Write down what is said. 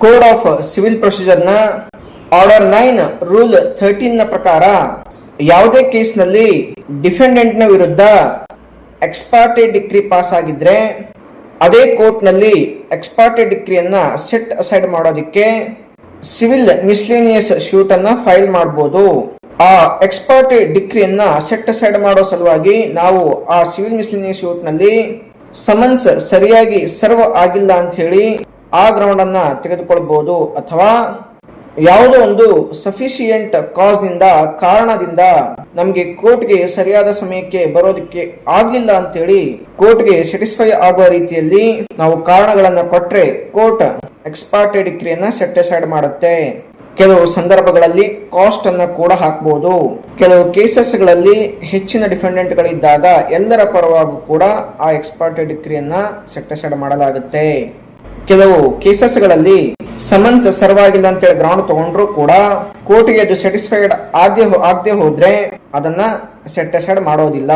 Code of civil procedure ನ order 9 rule 13 ನ ಪ್ರಕಾರ ಯಾವುದೇ ಕೇಸ್ನಲ್ಲಿ ಡಿಫೆಂಡೆಂಟ್ ನ ವಿರುದ್ಧ ಎಕ್ಸ್ಪಾರ್ಟೆ ಡಿಕ್ರಿ ಪಾಸ್ ಆಗಿದ್ರೆ ಅದೇ ಕೋರ್ಟ್ ನಲ್ಲಿ ಎಕ್ಸ್ಪಾರ್ಟೆ ಡಿಕ್ರಿಯನ್ನ ಸೆಟ್ ಅಸೈಡ್ ಮಾಡೋದಿಕ್ಕೆ ಸಿವಿಲ್ ಮಿಸ್ಲೇನಿಯಸ್ ಶೂಟ್ ಅನ್ನ ಫೈಲ್ ಮಾಡಬಹುದು. ಆ ಎಕ್ಸ್ಪಾರ್ಟೆ ಡಿಕ್ರಿಯನ್ನ ಸೆಟ್ ಅಸೈಡ್ ಮಾಡೋ ಸಲುವಾಗಿ ನಾವು ಆ ಸಿವಿಲ್ ಮಿಸ್ಲೇನಿಯಸ್ ಶೂಟ್ ನಲ್ಲಿ ಸಮನ್ಸ್ ಸರಿಯಾಗಿ ಸರ್ವ್ ಆಗಿಲ್ಲ ಅಂತ ಹೇಳಿ ಆ ಗ್ರೌಂಡ್ ಅನ್ನ ತೆಗೆದುಕೊಳ್ಳಬಹುದು, ಅಥವಾ ಯಾವುದೋ ಒಂದು ಸಫಿಶಿಯಂಟ್ ಕಾಸ್ ನಿಂದ ಕಾರಣದಿಂದ ನಮ್ಗೆ ಕೋರ್ಟ್ಗೆ ಸರಿಯಾದ ಸಮಯಕ್ಕೆ ಬರೋದಕ್ಕೆ ಆಗ್ಲಿಲ್ಲ ಅಂತ ಹೇಳಿ ಕೋರ್ಟ್ಗೆ ಸ್ಯಾಟಿಸ್ಫೈ ಆಗುವ ರೀತಿಯಲ್ಲಿ ನಾವು ಕಾರಣಗಳನ್ನ ಕೊಟ್ರೆ ಕೋರ್ಟ್ ಎಕ್ಸ್ಪಾರ್ಟೆ ಡಿಕ್ರಿಯನ್ನ ಸೆಟ್ ಅಸೈಡ್ ಮಾಡುತ್ತೆ. ಕೆಲವು ಸಂದರ್ಭಗಳಲ್ಲಿ ಕಾಸ್ಟ್ ಅನ್ನ ಕೂಡ ಹಾಕಬಹುದು. ಕೆಲವು ಕೇಸಸ್ ಗಳಲ್ಲಿ ಹೆಚ್ಚಿನ ಡಿಫೆಂಡೆಂಟ್ ಗಳಿದ್ದಾಗ ಎಲ್ಲರ ಪರವಾಗೂ ಕೂಡ ಆ ಎಕ್ಸ್ಪಾರ್ಟೆ ಡಿಕ್ರಿಯನ್ನ ಸೆಟ್ ಅಸೈಡ್ ಮಾಡಲಾಗುತ್ತೆ. ಕೆಲವು ಕೇಸಸ್ ಗಳಲ್ಲಿ ಸಮನ್ಸ್ ಸರ್ವ್ ಆಗಿಲ್ಲ ಅಂತ ಹೇಳಿ ಗ್ರೌಂಡ್ ತಗೊಂಡ್ರು ಕೂಡ ಕೋರ್ಟ್ಗೆ ಅದು ಸ್ಯಾಟಿಸ್ಫೈಡ್ ಆಗದೆ ಹೋದ್ರೆ ಅದನ್ನ ಸೆಟ್ ಅಸೈಡ್ ಮಾಡೋದಿಲ್ಲ.